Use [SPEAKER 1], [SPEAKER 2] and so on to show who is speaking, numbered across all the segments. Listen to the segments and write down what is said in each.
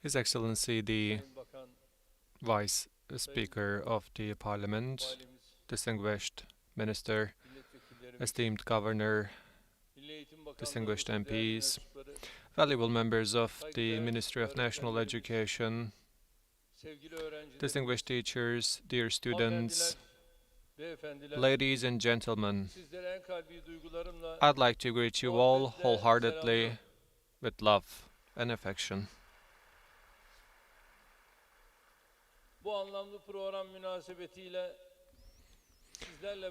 [SPEAKER 1] His Excellency the Vice Speaker of the Parliament, distinguished Minister, esteemed Governor, distinguished MPs, valuable members of the Ministry of National Education, distinguished teachers, dear students, ladies and gentlemen, I'd like to greet you all wholeheartedly with love and affection.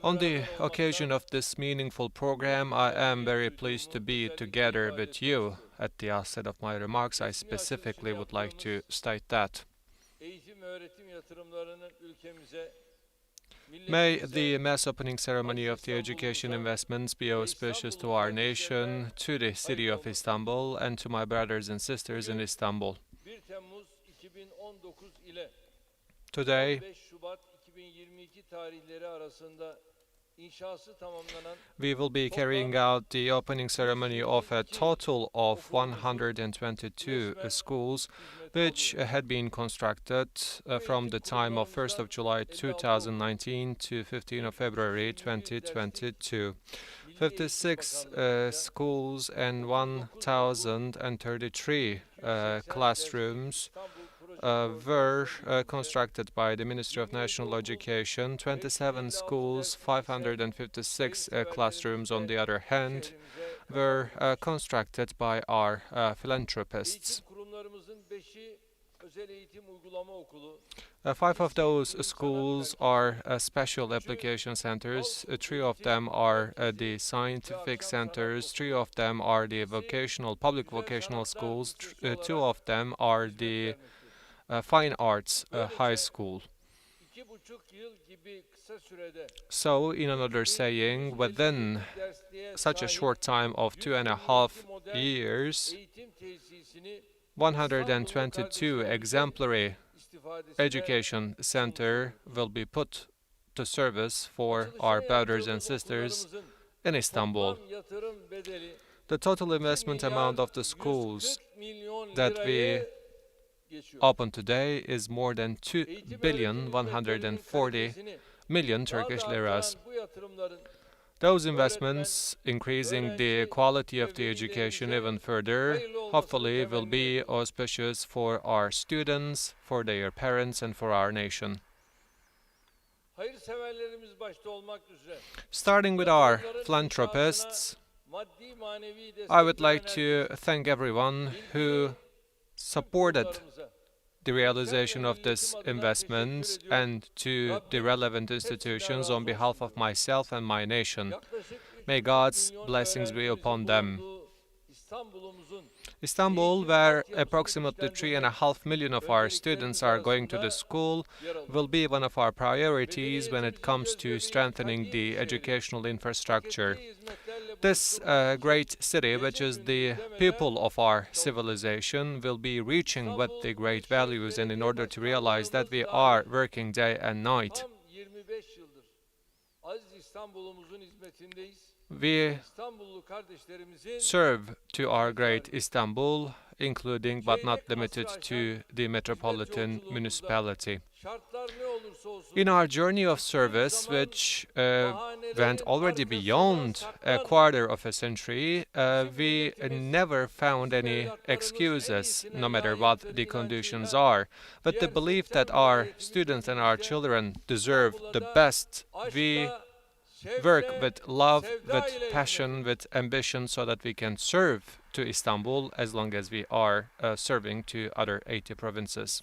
[SPEAKER 1] On the occasion of this meaningful program, I am very pleased to be together with you. At the outset of my remarks, I specifically would like to state that. May the mass opening ceremony of the education investments be auspicious to our nation, to the city of Istanbul, and to my brothers and sisters in Istanbul. Today, we will be carrying out the opening ceremony of a total of 122 schools, which had been constructed from the time of 1st of July 2019 to 15th of February 2022. 56 schools and 1,033 classrooms were constructed by the Ministry of National Education. 27 schools, 556 classrooms, on the other hand, were constructed by our philanthropists. 5 of those schools are special application centers. 3 of them are the scientific centers. 3 of them are the public vocational schools. 2 of them are the fine arts high school. So, in another saying, within such a short time of 2.5 years, 122 exemplary education center will be put to service for our brothers and sisters in Istanbul. The total investment amount of the schools that we open today is more than 2,140,000,000 Turkish liras. Those investments, increasing the quality of the education even further, hopefully will be auspicious for our students, for their parents, and for our nation. Starting with our philanthropists, I would like to thank everyone who supported the realization of this investment and to the relevant institutions on behalf of myself and my nation. May God's blessings be upon them. Istanbul, where approximately 3.5 million of our students are going to the school, will be one of our priorities when it comes to strengthening the educational infrastructure. This great city, which is the pupil of our civilization, will be reaching with the great values, and in order to realize that, we are working day and night. We serve to our great Istanbul, including but not limited to the metropolitan municipality. In our journey of service, which went already beyond a quarter of a century, we never found any excuses, no matter what the conditions are. But the belief that our students and our children deserve the best, we work with love, with passion, with ambition, so that we can serve to Istanbul as long as we are serving to other 80 provinces.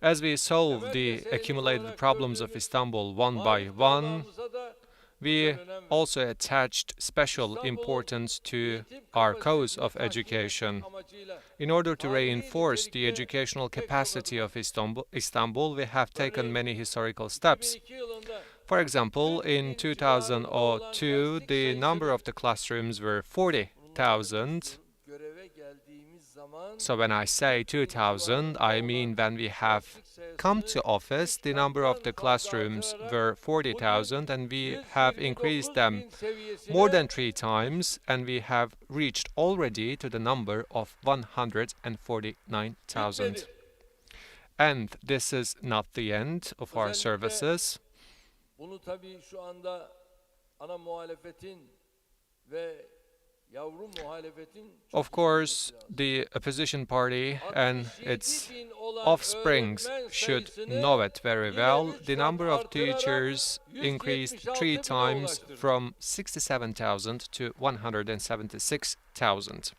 [SPEAKER 1] As we solve the accumulated problems of Istanbul one by one, we also attached special importance to our cause of education. In order to reinforce the educational capacity of Istanbul, we have taken many historical steps. For example, in 2002, the number of the classrooms were 40,000. So when I say 2,000, I mean when we have come to office, the number of the classrooms were 40,000, and we have increased them more than 3 times, and we have reached already to the number of 149,000. And this is not the end of our services.
[SPEAKER 2] Bunu tabii şu anda ana muhalefetin ve yavru muhalefetin
[SPEAKER 1] Of course, the opposition party and its offsprings should know it very well. The number of teachers increased 3 times from 67,000 to 176,000.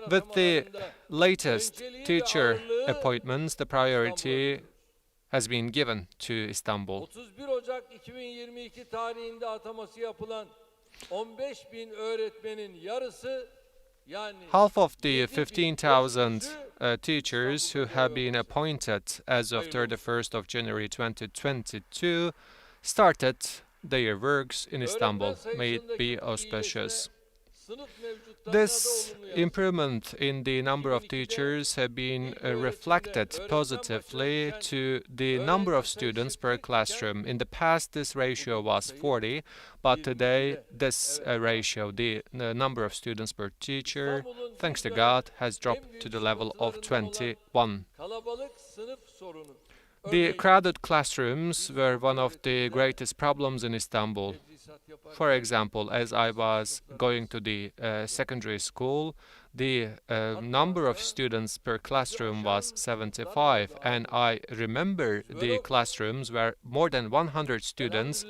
[SPEAKER 1] With the latest teacher appointments, the priority has been given to Istanbul.
[SPEAKER 2] 31 Ocak 2022 tarihinde ataması yapılan 15.000 öğretmenin yarısı, yani
[SPEAKER 1] half of the 15,000 teachers who have been appointed as of 31st of January 2022 started their works in Istanbul. May it be auspicious. This improvement in the number of teachers have been reflected positively to the number of students per classroom. In the past, this ratio was 40, but today this ratio, the number of students per teacher, thanks to God, has dropped to the level of 21. The crowded classrooms were one of the greatest problems in Istanbul. For example, as I was going to the secondary school, the number of students per classroom was 75, and I remember the classrooms where more than 100 students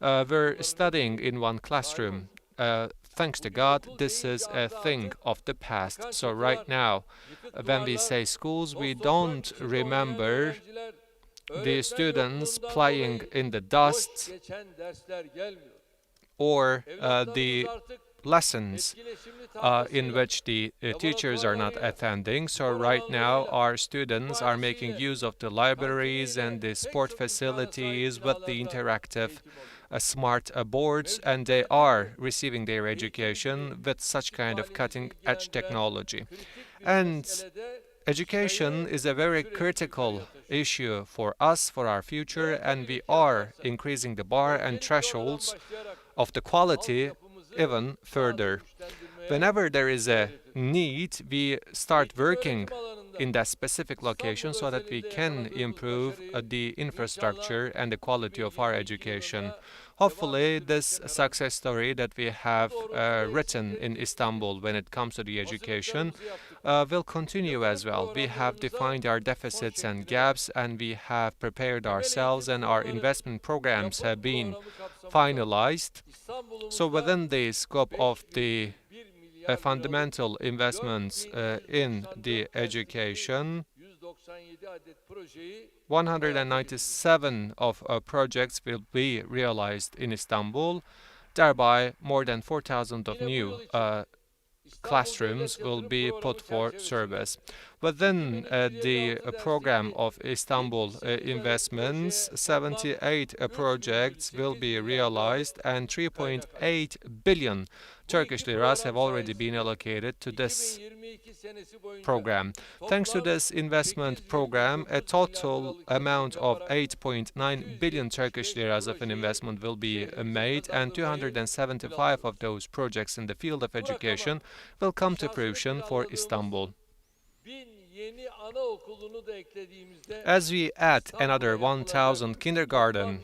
[SPEAKER 1] were studying in one classroom. Thanks to God, this is a thing of the past. So right now, when we say schools, we don't remember the students playing in the dust or the lessons in which the teachers are not attending. So right now our students are making use of the libraries and the sport facilities with the interactive smart boards, and they are receiving their education with such kind of cutting-edge technology. And education is a very critical issue for us, for our future, and we are increasing the bar and thresholds of the quality even further. Whenever there is a need, we start working in that specific location so that we can improve the infrastructure and the quality of our education. Hopefully, this success story that we have written in Istanbul when it comes to the education will continue as well. We have defined our deficits and gaps, and we have prepared ourselves, and our investment programs have been finalized. So within the scope of the fundamental investments in the education, 197 of projects will be realized in Istanbul. Thereby, more than 4,000 of new classrooms will be put for service. Within the program of Istanbul investments, 78 projects will be realized, and 3.8 billion Turkish liras have already been allocated to this program. Thanks to this investment program, a total amount of 8.9 billion Turkish liras of an investment will be made, and 275 of those projects in the field of education will come to fruition for Istanbul. As we add another 1,000 kindergarten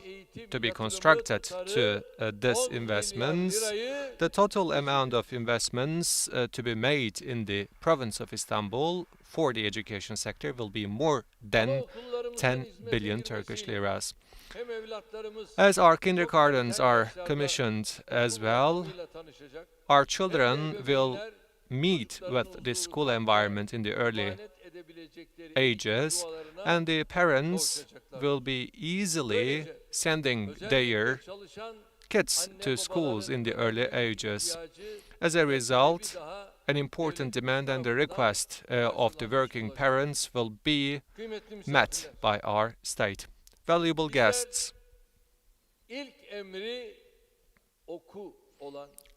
[SPEAKER 1] to be constructed to this investments, the total amount of investments to be made in the province of Istanbul for the education sector will be more than 10 billion Turkish liras. As our kindergartens are commissioned as well, our children will meet with the school environment in the early ages, and the parents will be easily sending their kids to schools in the early ages. As a result, an important demand and the request of the working parents will be met by our state. Valuable guests,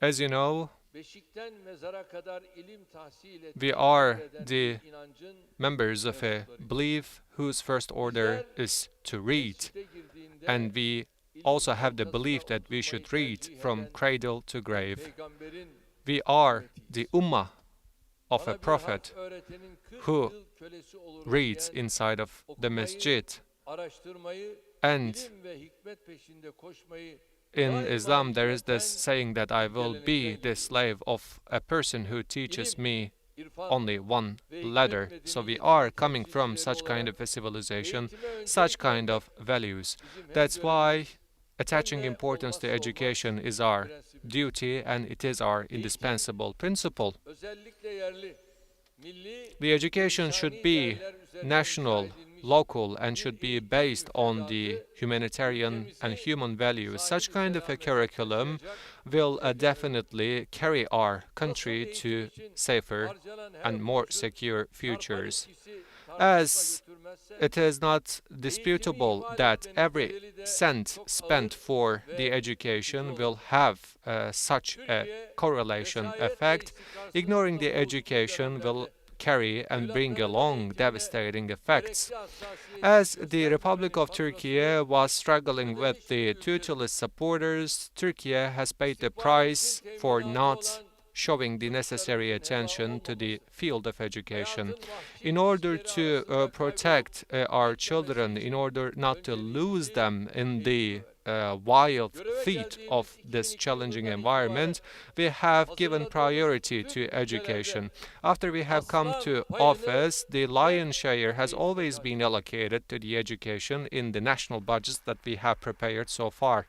[SPEAKER 1] as you know,
[SPEAKER 2] beşikten mezara kadar ilim tahsil
[SPEAKER 1] We
[SPEAKER 2] etmeyi
[SPEAKER 1] are
[SPEAKER 2] emreden
[SPEAKER 1] the
[SPEAKER 2] bir inancın
[SPEAKER 1] members of a
[SPEAKER 2] mensuplarıyız.
[SPEAKER 1] belief whose first order is to read,
[SPEAKER 2] Mescide girdiğinde
[SPEAKER 1] and we
[SPEAKER 2] ilim
[SPEAKER 1] also have the
[SPEAKER 2] halkasında
[SPEAKER 1] belief that we
[SPEAKER 2] oturmayı
[SPEAKER 1] should read
[SPEAKER 2] tercih
[SPEAKER 1] from
[SPEAKER 2] eden
[SPEAKER 1] cradle to
[SPEAKER 2] bir
[SPEAKER 1] grave.
[SPEAKER 2] peygamberin
[SPEAKER 1] We are
[SPEAKER 2] ümmetiyiz.
[SPEAKER 1] the ummah of a
[SPEAKER 2] Bana bir
[SPEAKER 1] prophet
[SPEAKER 2] harf öğretenin 40
[SPEAKER 1] who
[SPEAKER 2] yıl kölesi olurum
[SPEAKER 1] reads
[SPEAKER 2] diyen,
[SPEAKER 1] inside of the
[SPEAKER 2] okumayı,
[SPEAKER 1] masjid.
[SPEAKER 2] araştırmayı,
[SPEAKER 1] And
[SPEAKER 2] ilim ve hikmet peşinde koşmayı
[SPEAKER 1] in
[SPEAKER 2] daima
[SPEAKER 1] Islam, there is this
[SPEAKER 2] yücelten
[SPEAKER 1] saying that I will be
[SPEAKER 2] gelenekten
[SPEAKER 1] the
[SPEAKER 2] geliyor.
[SPEAKER 1] slave of a person who teaches
[SPEAKER 2] İlim,
[SPEAKER 1] me
[SPEAKER 2] irfan
[SPEAKER 1] only one
[SPEAKER 2] ve hikmet
[SPEAKER 1] ladder. So we are coming from
[SPEAKER 2] temsilcileri
[SPEAKER 1] such kind
[SPEAKER 2] olarak
[SPEAKER 1] of a civilization,
[SPEAKER 2] eğitime öncelik
[SPEAKER 1] such kind
[SPEAKER 2] vermek
[SPEAKER 1] of values.
[SPEAKER 2] bizim hem
[SPEAKER 1] That's why
[SPEAKER 2] görevimiz
[SPEAKER 1] attaching
[SPEAKER 2] hem de
[SPEAKER 1] importance to
[SPEAKER 2] olmazsa olmaz
[SPEAKER 1] education is our
[SPEAKER 2] prensibimiz.
[SPEAKER 1] duty and it is our indispensable principle.
[SPEAKER 2] Özellikle yerli, milli
[SPEAKER 1] The education
[SPEAKER 2] ve
[SPEAKER 1] should
[SPEAKER 2] insani
[SPEAKER 1] be
[SPEAKER 2] değerler üzerine
[SPEAKER 1] national,
[SPEAKER 2] inşa edilmiş
[SPEAKER 1] local, and
[SPEAKER 2] bir
[SPEAKER 1] should be
[SPEAKER 2] eğitim
[SPEAKER 1] based on the
[SPEAKER 2] müfredatı
[SPEAKER 1] humanitarian and
[SPEAKER 2] ülkemizi
[SPEAKER 1] human values. Such
[SPEAKER 2] sahibi
[SPEAKER 1] kind of a
[SPEAKER 2] selamete
[SPEAKER 1] curriculum
[SPEAKER 2] taşıyacak
[SPEAKER 1] will
[SPEAKER 2] hedefler
[SPEAKER 1] definitely carry our
[SPEAKER 2] Nasıl
[SPEAKER 1] country
[SPEAKER 2] eğitim
[SPEAKER 1] to
[SPEAKER 2] için
[SPEAKER 1] safer
[SPEAKER 2] harcanan her
[SPEAKER 1] and more
[SPEAKER 2] kuruşun
[SPEAKER 1] secure
[SPEAKER 2] çarpan
[SPEAKER 1] futures.
[SPEAKER 2] etkisi
[SPEAKER 1] As
[SPEAKER 2] tartışma götürmezse,
[SPEAKER 1] it is not
[SPEAKER 2] eğitimi
[SPEAKER 1] disputable
[SPEAKER 2] ihmal
[SPEAKER 1] that
[SPEAKER 2] etmenin
[SPEAKER 1] every
[SPEAKER 2] bedeli de
[SPEAKER 1] cent
[SPEAKER 2] çok
[SPEAKER 1] spent
[SPEAKER 2] ağır
[SPEAKER 1] for
[SPEAKER 2] ve
[SPEAKER 1] the education
[SPEAKER 2] yıkıcı
[SPEAKER 1] will
[SPEAKER 2] olur.
[SPEAKER 1] have such a
[SPEAKER 2] Türkiye,
[SPEAKER 1] correlation
[SPEAKER 2] vesayet ve
[SPEAKER 1] effect.
[SPEAKER 2] istikrarsız
[SPEAKER 1] Ignoring the
[SPEAKER 2] kamuoyu
[SPEAKER 1] education will
[SPEAKER 2] dönemlerde
[SPEAKER 1] carry and bring
[SPEAKER 2] evlatlarımızın
[SPEAKER 1] along
[SPEAKER 2] eğitimine
[SPEAKER 1] devastating effects.
[SPEAKER 2] gerekli hassasiyet
[SPEAKER 1] As the
[SPEAKER 2] göstermemenin
[SPEAKER 1] Republic of
[SPEAKER 2] faturasını
[SPEAKER 1] Turkey was struggling
[SPEAKER 2] ödemiş
[SPEAKER 1] with the
[SPEAKER 2] bir ülkedir.
[SPEAKER 1] totalist supporters, Turkey has paid the
[SPEAKER 2] İstihbaratimizin
[SPEAKER 1] price for
[SPEAKER 2] teminatta
[SPEAKER 1] not
[SPEAKER 2] olan
[SPEAKER 1] showing the necessary
[SPEAKER 2] çocuklarımızın heba
[SPEAKER 1] attention to the
[SPEAKER 2] olmaması,
[SPEAKER 1] field of education.
[SPEAKER 2] hayatın vahşi
[SPEAKER 1] In order
[SPEAKER 2] kişileri
[SPEAKER 1] to
[SPEAKER 2] arasında
[SPEAKER 1] protect
[SPEAKER 2] kaybolup
[SPEAKER 1] our
[SPEAKER 2] beklemesi
[SPEAKER 1] children, in
[SPEAKER 2] için
[SPEAKER 1] order not to lose
[SPEAKER 2] önceliğimizi
[SPEAKER 1] them in the
[SPEAKER 2] eğitime verdik.
[SPEAKER 1] wild
[SPEAKER 2] Göreve
[SPEAKER 1] feet
[SPEAKER 2] geldiğimiz
[SPEAKER 1] of this
[SPEAKER 2] 2002
[SPEAKER 1] challenging
[SPEAKER 2] yılından
[SPEAKER 1] environment,
[SPEAKER 2] itibaren
[SPEAKER 1] we have given
[SPEAKER 2] hazırladığımız
[SPEAKER 1] priority
[SPEAKER 2] tüm
[SPEAKER 1] to
[SPEAKER 2] ülkelerde
[SPEAKER 1] education. After we have come
[SPEAKER 2] aslan
[SPEAKER 1] to
[SPEAKER 2] payını
[SPEAKER 1] office, the lion's share has
[SPEAKER 2] eğitime
[SPEAKER 1] always been
[SPEAKER 2] verdik.
[SPEAKER 1] allocated to the education in the national budgets that we have prepared so far.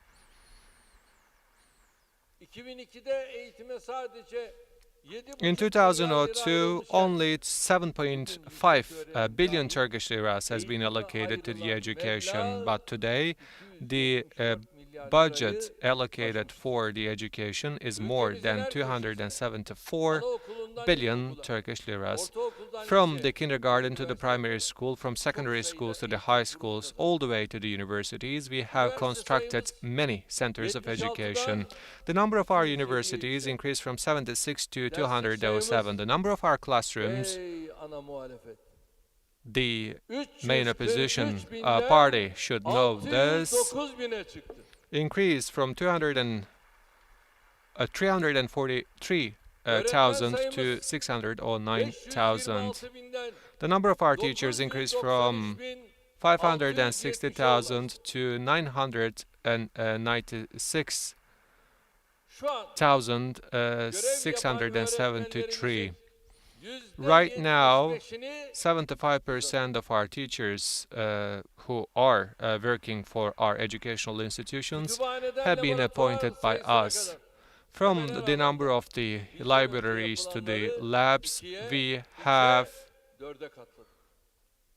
[SPEAKER 2] 2002'de eğitime sadece
[SPEAKER 1] In 2002, only 7.5 billion Turkish liras has been allocated to the education, but today the budget allocated for the education is more than 274 billion Turkish liras. From the kindergarten to the primary school, from secondary schools to the high schools, all the way to the universities, we have constructed many centers of education. The number of our universities increased from 76 to 207. The number of our classrooms,
[SPEAKER 2] Ey ana muhalefet.
[SPEAKER 1] the main
[SPEAKER 2] 343
[SPEAKER 1] opposition
[SPEAKER 2] binden
[SPEAKER 1] party should know this,
[SPEAKER 2] 609 bine çıktı.
[SPEAKER 1] increased from 343,000 to 609,000.
[SPEAKER 2] 526 binden
[SPEAKER 1] The number of our teachers increased from
[SPEAKER 2] 993 bin
[SPEAKER 1] 560,000 to 996,673. Right now, 75% of our teachers who are working for our educational institutions have been appointed by us. From the number of the libraries to the labs, we have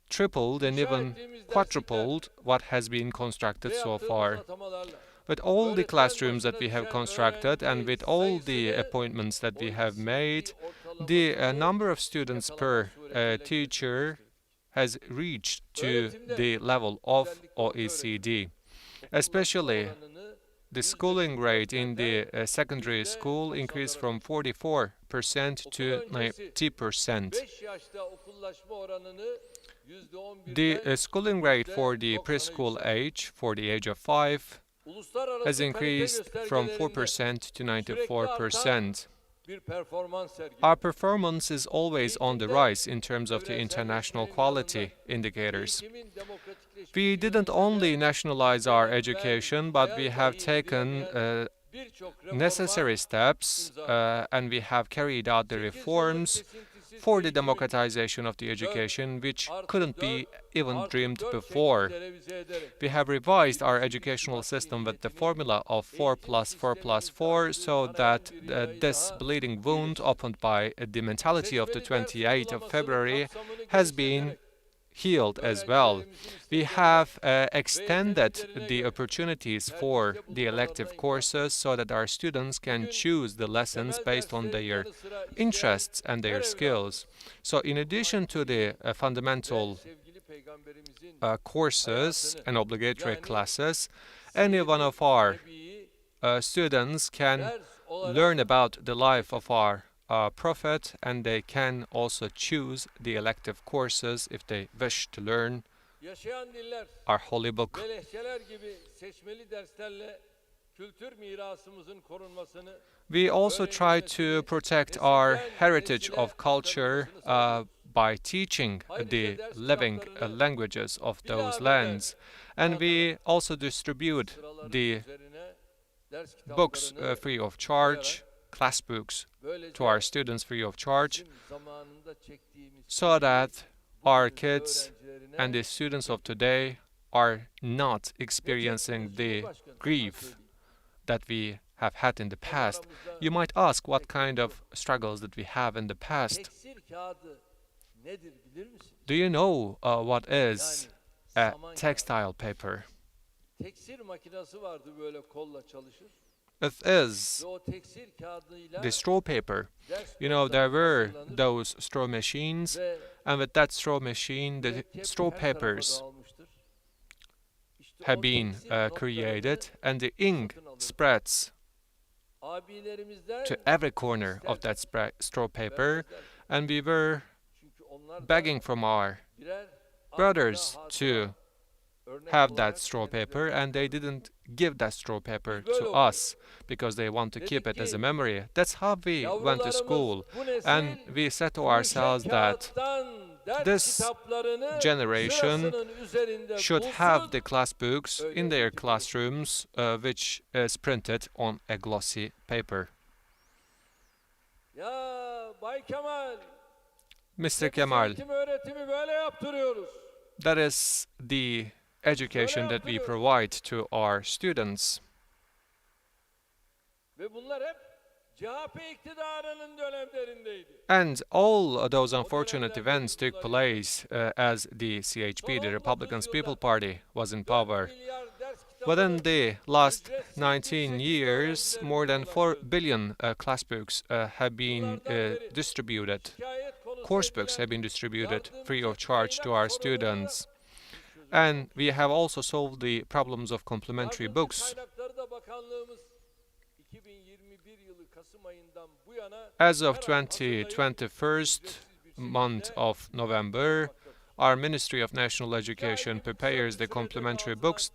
[SPEAKER 1] tripled and even quadrupled what has been constructed so far. With all the classrooms that we have constructed and with all the appointments that we have made, the number of students per teacher has reached to the level of OECD. Especially the schooling rate in the secondary school increased from 44% to 90%. The schooling rate for the preschool age, for the age of 5, has increased from 4% to 94%. Our performance is always on the rise in terms of the international quality indicators. We didn't only nationalize our education, but we have taken necessary steps and we have carried out the reforms for the democratization of the education, which couldn't be even dreamed before. We have revised our educational system with the formula of 4 plus 4 plus 4, so that this bleeding wound opened by the mentality of the 28th of February has been healed as well. We have extended the opportunities for the elective courses so that our students can choose the lessons based on their interests and their skills. So in addition to the fundamental courses and obligatory classes, any one of our students can learn about the life of our Prophet, and they can also choose the elective courses if they wish to learn
[SPEAKER 2] Yaşayan diller
[SPEAKER 1] our holy book.
[SPEAKER 2] ve lehçeler gibi seçmeli derslerle kültür mirasımızın korunmasını
[SPEAKER 1] We also try to protect our heritage of culture by teaching the living languages of those lands. And we also distribute the
[SPEAKER 2] üzerine ders
[SPEAKER 1] books
[SPEAKER 2] kitaplarını
[SPEAKER 1] free of charge, class books, to our
[SPEAKER 2] böylece
[SPEAKER 1] students free of charge,
[SPEAKER 2] bizim zamanında çektiğimiz
[SPEAKER 1] so that our kids
[SPEAKER 2] öğrencilerine
[SPEAKER 1] and the students of today are not experiencing the grief that we have had in the past. You might ask what kind of struggles that we have in the past.
[SPEAKER 2] tekstil kağıdı nedir bilir misin?
[SPEAKER 1] Do you know what is a
[SPEAKER 2] saman
[SPEAKER 1] textile paper?
[SPEAKER 2] Tekstil makinesi vardı böyle kolla çalışır.
[SPEAKER 1] It is
[SPEAKER 2] Ve o tekstil kağıdıyla
[SPEAKER 1] the straw paper.
[SPEAKER 2] ders
[SPEAKER 1] You know, there
[SPEAKER 2] notları
[SPEAKER 1] were
[SPEAKER 2] hazırlanır
[SPEAKER 1] those straw machines,
[SPEAKER 2] ve
[SPEAKER 1] and with that straw machine, the
[SPEAKER 2] mürekkep
[SPEAKER 1] straw
[SPEAKER 2] her tarafa
[SPEAKER 1] papers
[SPEAKER 2] dağılmıştır. İşte
[SPEAKER 1] have
[SPEAKER 2] o
[SPEAKER 1] been
[SPEAKER 2] tekstil notlarını
[SPEAKER 1] created, and the ink
[SPEAKER 2] satın alır.
[SPEAKER 1] spreads
[SPEAKER 2] Abilerimizden
[SPEAKER 1] to every corner of that straw paper,
[SPEAKER 2] vermezler.
[SPEAKER 1] and we were
[SPEAKER 2] Çünkü onlar da
[SPEAKER 1] begging from our
[SPEAKER 2] birer
[SPEAKER 1] brothers
[SPEAKER 2] hatıra,
[SPEAKER 1] to
[SPEAKER 2] örnek
[SPEAKER 1] have
[SPEAKER 2] olarak
[SPEAKER 1] that straw
[SPEAKER 2] kendilerine
[SPEAKER 1] paper, and they didn't give that straw paper
[SPEAKER 2] Biz böyle
[SPEAKER 1] to
[SPEAKER 2] okuduk.
[SPEAKER 1] us because they want to keep
[SPEAKER 2] Dedik
[SPEAKER 1] it as
[SPEAKER 2] ki,
[SPEAKER 1] a memory. That's how we went to
[SPEAKER 2] "Yavrularımız,
[SPEAKER 1] school,
[SPEAKER 2] bu nesil
[SPEAKER 1] and we said to
[SPEAKER 2] bu
[SPEAKER 1] ourselves
[SPEAKER 2] işe
[SPEAKER 1] that
[SPEAKER 2] kağıttan ders
[SPEAKER 1] this
[SPEAKER 2] kitaplarını
[SPEAKER 1] generation
[SPEAKER 2] sırasının üzerinde
[SPEAKER 1] should
[SPEAKER 2] bulsun.
[SPEAKER 1] have the class books in
[SPEAKER 2] öyle
[SPEAKER 1] their
[SPEAKER 2] eğitim
[SPEAKER 1] classrooms, which is printed on a glossy paper.
[SPEAKER 2] Ya Bay Kemal,
[SPEAKER 1] Mr.
[SPEAKER 2] biz
[SPEAKER 1] Kemal,
[SPEAKER 2] eğitim öğretimi böyle yaptırıyoruz.
[SPEAKER 1] that is the education that we provide to our students.
[SPEAKER 2] Ve bunlar hep CHP iktidarının dönemlerindeydi.
[SPEAKER 1] And all those unfortunate events took place as the CHP, the Republican People Party, was in power.
[SPEAKER 2] Milyar ders
[SPEAKER 1] Within
[SPEAKER 2] kitabını
[SPEAKER 1] the last 19 years, more than 4 billion class books have been distributed.
[SPEAKER 2] şikayet konusu
[SPEAKER 1] Course books
[SPEAKER 2] edilen
[SPEAKER 1] have been distributed
[SPEAKER 2] yardım
[SPEAKER 1] free of
[SPEAKER 2] ve
[SPEAKER 1] charge to
[SPEAKER 2] kaynak
[SPEAKER 1] our
[SPEAKER 2] sorunlarına
[SPEAKER 1] students. And we have also solved the problems of complementary
[SPEAKER 2] Yardımcı
[SPEAKER 1] books.
[SPEAKER 2] Kaynakları da Bakanlığımız 2021 yılı Kasım ayından bu yana
[SPEAKER 1] As of
[SPEAKER 2] her ay hazırlayıp
[SPEAKER 1] 2021 month of November, our Ministry of National Education prepares the complementary books,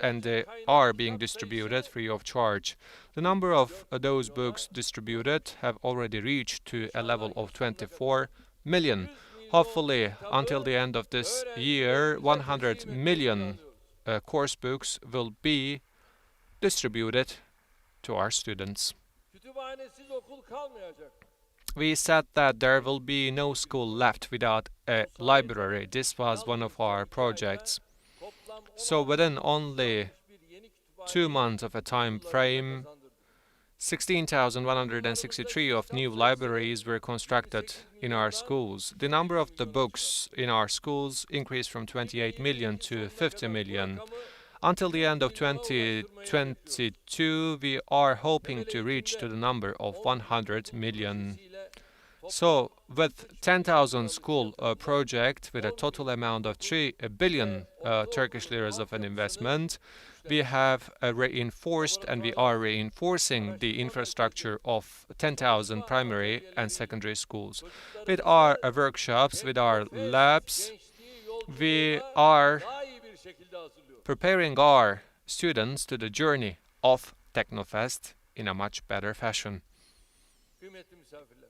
[SPEAKER 1] and they are being distributed free of charge. The number of those books distributed have already reached to a level of 24 million. Hopefully, until the end of this year, 100 million course books will be distributed to our students.
[SPEAKER 2] kütüphanesiz okul kalmayacak.
[SPEAKER 1] We said that there will be no school left without a library. This was one of our projects.
[SPEAKER 2] Toplam
[SPEAKER 1] So within only
[SPEAKER 2] 16.061 yeni kütüphane
[SPEAKER 1] 2 months of a time frame,
[SPEAKER 2] kazandırdık.
[SPEAKER 1] 16,163 of new libraries were constructed in our schools. The number of the books in our schools increased from 28 million to 50 million. Until the end of 2022, we are hoping to reach to the number of 100 million. So, with 10,000 school project with a total amount of 3 billion Turkish liras of an investment, we have reinforced and we are reinforcing the infrastructure of 10,000 primary and secondary schools. With our workshops, with our labs, we are
[SPEAKER 2] Daha iyi bir şekilde hazırlıyor.
[SPEAKER 1] preparing our students to the journey of Technofest in a much better fashion.
[SPEAKER 2] Kıymetli misafirler.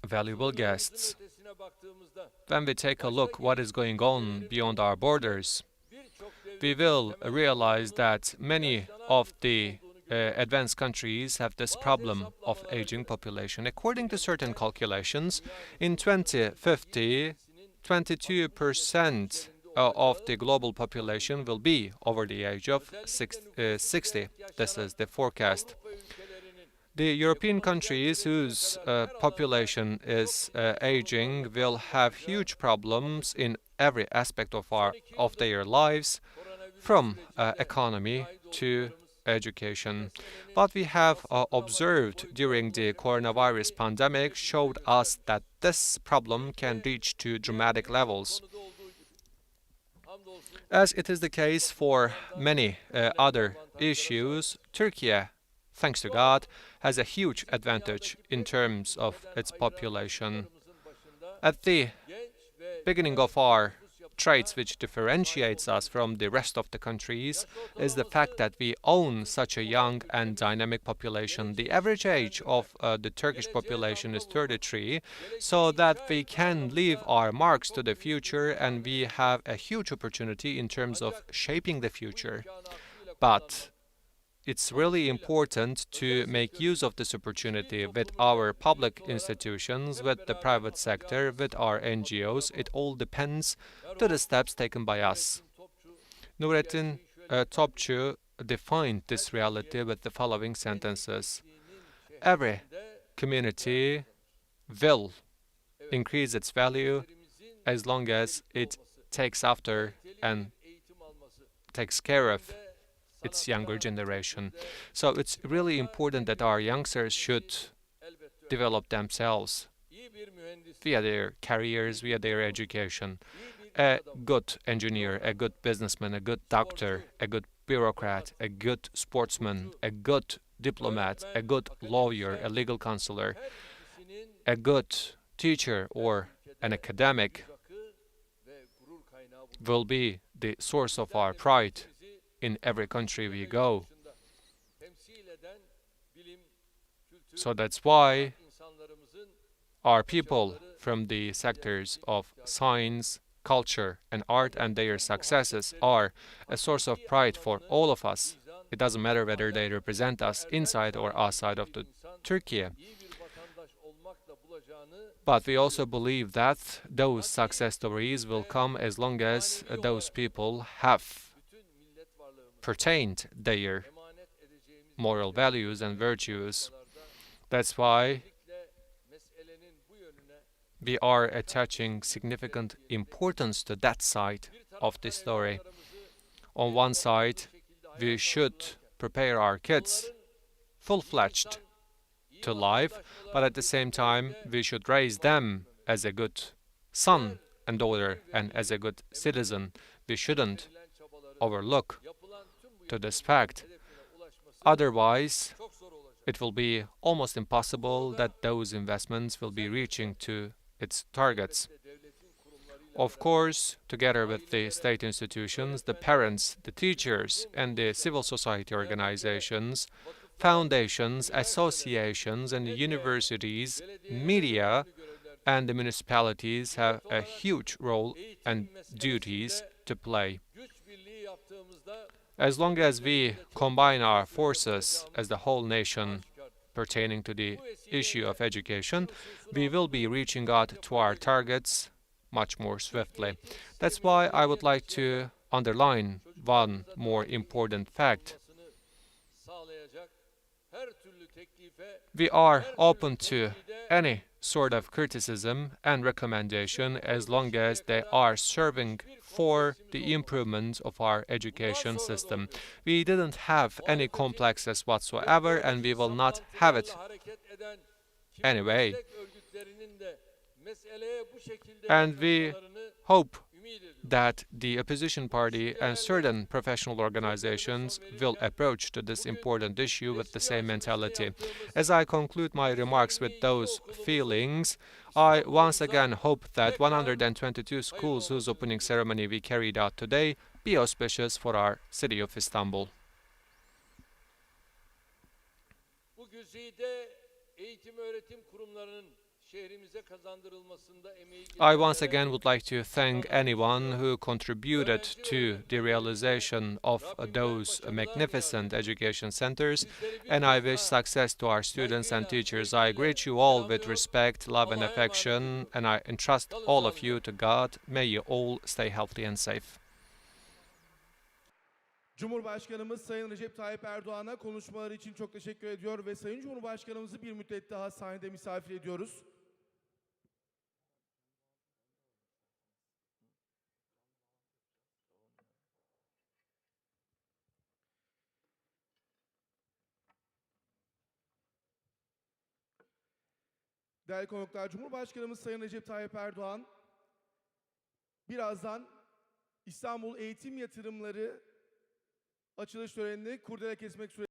[SPEAKER 1] Valuable guests,
[SPEAKER 2] Ötesine baktığımızda
[SPEAKER 1] when we take a look what is going on beyond our borders,
[SPEAKER 2] birçok devlet
[SPEAKER 1] we will realize that many of the advanced countries have this problem of aging population. According to certain calculations, in 2050, 22% of the global population will be over the age of 60. This is the forecast.
[SPEAKER 2] Avrupa ülkelerinin
[SPEAKER 1] The European countries whose population is aging will have huge problems in every aspect of their lives, from economy to education. What we have observed during the coronavirus pandemic showed us that this problem can reach to dramatic levels.
[SPEAKER 2] konuda olduğu gibi. Hamdolsun
[SPEAKER 1] As it is the case for many other issues, Turkey thanks to God, has a huge advantage in terms of its population. At the beginning of our traits which differentiates us from the rest of the countries is the fact that we own such a young and dynamic population. The average age of the Turkish population is 33, so that we can leave our marks to the future and we have a huge opportunity in terms of shaping the future. But it's really important to make use of this opportunity with our public institutions, with the private sector, with our NGOs. It all depends to the steps taken by us. Nurettin Topçu defined this reality with the following sentences. Every community will increase its value as long as it takes after and takes care of its younger generation. So it's really important that our youngsters should develop themselves via their careers, via their education. A good engineer, a good businessman, a good doctor, a good bureaucrat, a good sportsman, a good diplomat, a good lawyer, a legal counselor, a good teacher or an academic will be the source of our pride in every country we go. So that's why our people from the sectors of science, culture, and art and their successes are a source of pride for all of us. It doesn't matter whether they represent us inside or outside of the Turkey. But we also believe that those success stories will come as long as those people have pertained their moral values and virtues. That's why we are attaching significant importance to that side of the story. On one side, we should prepare our kids full-fledged to life, but at the same time, we should raise them as a good son and daughter and as a good citizen. We shouldn't overlook to this fact. Otherwise, it will be almost impossible that those investments will be reaching to its targets. Of course, together with the state institutions, the parents, the teachers, and the civil society organizations, foundations, associations, and the universities, media, and the municipalities have a huge role and duties to play. As long as we combine our forces as the whole nation pertaining to the issue of education, we will be reaching out to our targets much more swiftly. That's why I would like to underline one more important fact. We are open to any sort of criticism and recommendation as long as they are serving for the improvement of our education system. We didn't have any complexes whatsoever, and we will not have it anyway. And we hope that the opposition party and certain professional organizations will approach to this important issue with the same mentality. As I conclude my remarks with those feelings, I once again hope that 122 schools whose opening ceremony we carried out today be auspicious for our city of Istanbul. I once again would like to thank anyone who contributed to the realization of those magnificent education centers, and I wish success to our students and teachers. I greet you all with respect, love, and affection, and I entrust all of you to God. May you all stay healthy and safe.
[SPEAKER 3] Cumhurbaşkanımız Sayın Recep Tayyip Erdoğan'a konuşmaları için çok teşekkür ediyor ve Sayın Cumhurbaşkanımızı bir müddet daha sahnede misafir ediyoruz. Değerli konuklar, Cumhurbaşkanımız Sayın Recep Tayyip Erdoğan birazdan İstanbul Eğitim Yatırımları açılış törenini kurdele kesmek suretiyle